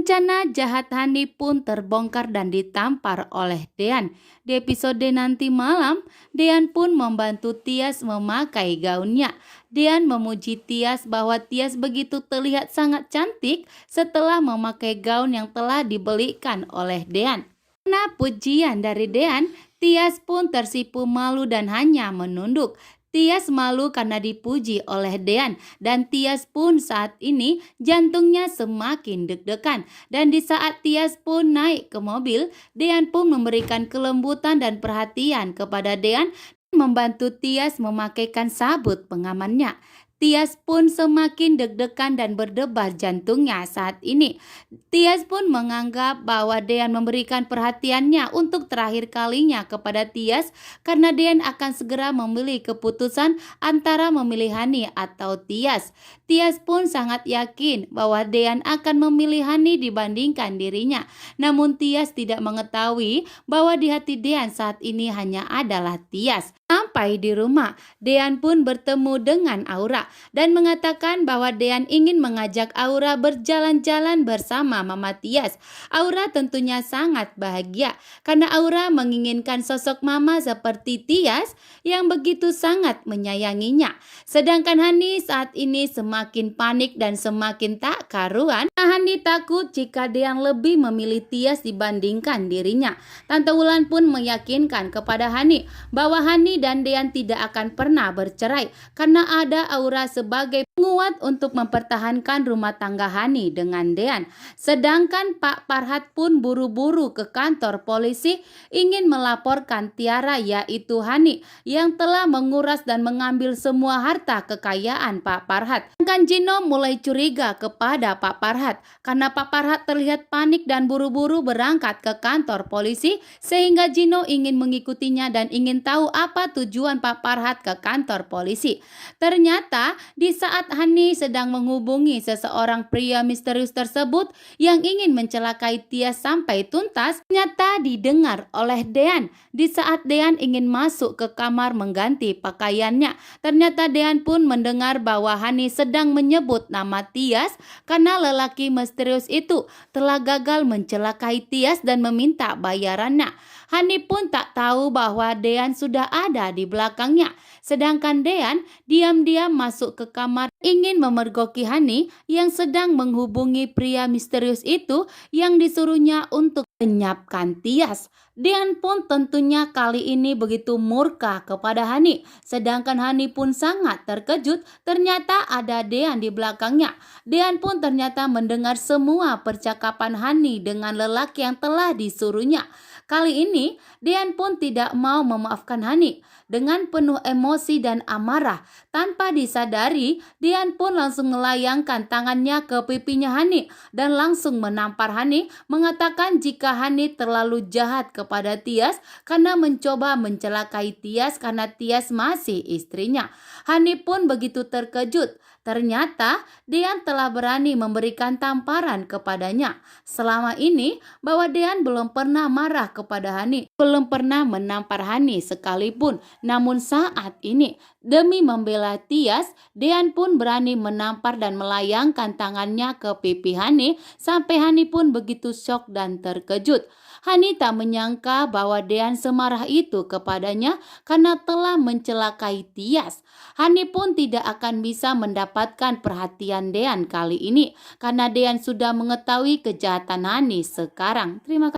Rencana jahat Hani pun terbongkar dan ditampar oleh Dean. Di episode nanti malam, Dean pun membantu Tias memakai gaunnya. Dean memuji Tias bahwa Tias begitu terlihat sangat cantik setelah memakai gaun yang telah dibelikan oleh Dean. Karena pujian dari Dean, Tias pun tersipu malu dan hanya menunduk. Tias malu karena dipuji oleh Dean dan Tias pun saat ini jantungnya semakin deg-degan. Dan di saat Tias pun naik ke mobil, Dean pun memberikan kelembutan dan perhatian kepada Dean dan membantu Tias memakaikan sabut pengamannya. Tias pun semakin deg-degan dan berdebar jantungnya saat ini. Tias pun menganggap bahwa Dean memberikan perhatiannya untuk terakhir kalinya kepada Tias karena Dean akan segera memilih keputusan antara memilih Hani atau Tias. Tias pun sangat yakin bahwa Dean akan memilih Hani dibandingkan dirinya. Namun Tias tidak mengetahui bahwa di hati Dean saat ini hanya adalah Tias. Sampai di rumah, Dean pun bertemu dengan Aura dan mengatakan bahwa Dean ingin mengajak Aura berjalan-jalan bersama Mama Tias. Aura tentunya sangat bahagia karena Aura menginginkan sosok Mama seperti Tias yang begitu sangat menyayanginya. Sedangkan Hani saat ini semakin panik dan semakin tak karuan. Hani takut jika Dean lebih memilih Tias dibandingkan dirinya. Tante Wulan pun meyakinkan kepada Hani bahwa Hani dan Dean tidak akan pernah bercerai karena ada Aura sebagai penguat untuk mempertahankan rumah tangga Hani dengan Dean. Sedangkan Pak Parhat pun buru-buru ke kantor polisi ingin melaporkan Tiara yaitu Hani yang telah menguras dan mengambil semua harta kekayaan Pak Parhat. Sedangkan Gino mulai curiga kepada Pak Parhat karena Pak Parhat terlihat panik dan buru-buru berangkat ke kantor polisi sehingga Gino ingin mengikutinya dan ingin tahu apa tujuan Pak Parhat ke kantor polisi. Ternyata di saat Hani sedang menghubungi seseorang pria misterius tersebut yang ingin mencelakai Tias sampai tuntas, ternyata didengar oleh Dean. Di saat Dean ingin masuk ke kamar mengganti pakaiannya, ternyata Dean pun mendengar bahwa Hani sedang menyebut nama Tias karena lelaki misterius itu telah gagal mencelakai Tias dan meminta bayarannya. Hani pun tak tahu bahwa Dean sudah ada di belakangnya. Sedangkan Dean diam-diam masuk ke kamar ingin memergoki Hani yang sedang menghubungi pria misterius itu yang disuruhnya untuk lenyapkan Tias. Dean pun tentunya kali ini begitu murka kepada Hani. Sedangkan Hani pun sangat terkejut ternyata ada Dean di belakangnya. Dean pun ternyata mendengar semua percakapan Hani dengan lelaki yang telah disuruhnya. Kali ini Dean pun tidak mau memaafkan Hani. Dengan penuh emosi dan amarah, tanpa disadari, Dean pun langsung melayangkan tangannya ke pipinya Hani dan langsung menampar Hani, mengatakan jika Hani terlalu jahat kepada Tias karena mencoba mencelakai Tias karena Tias masih istrinya. Hani pun begitu terkejut. Ternyata Dean telah berani memberikan tamparan kepadanya. Selama ini bahwa Dean belum pernah marah kepada Hani, belum pernah menampar Hani sekalipun. Namun saat ini demi membela Tias, Dean pun berani menampar dan melayangkan tangannya ke pipi Hani sampai Hani pun begitu syok dan terkejut. Hani tak menyangka bahwa Dean semarah itu kepadanya karena telah mencelakai Tias. Hani pun tidak akan bisa mendapatkan perhatian Dean kali ini karena Dean sudah mengetahui kejahatan Hani sekarang. Terima kasih.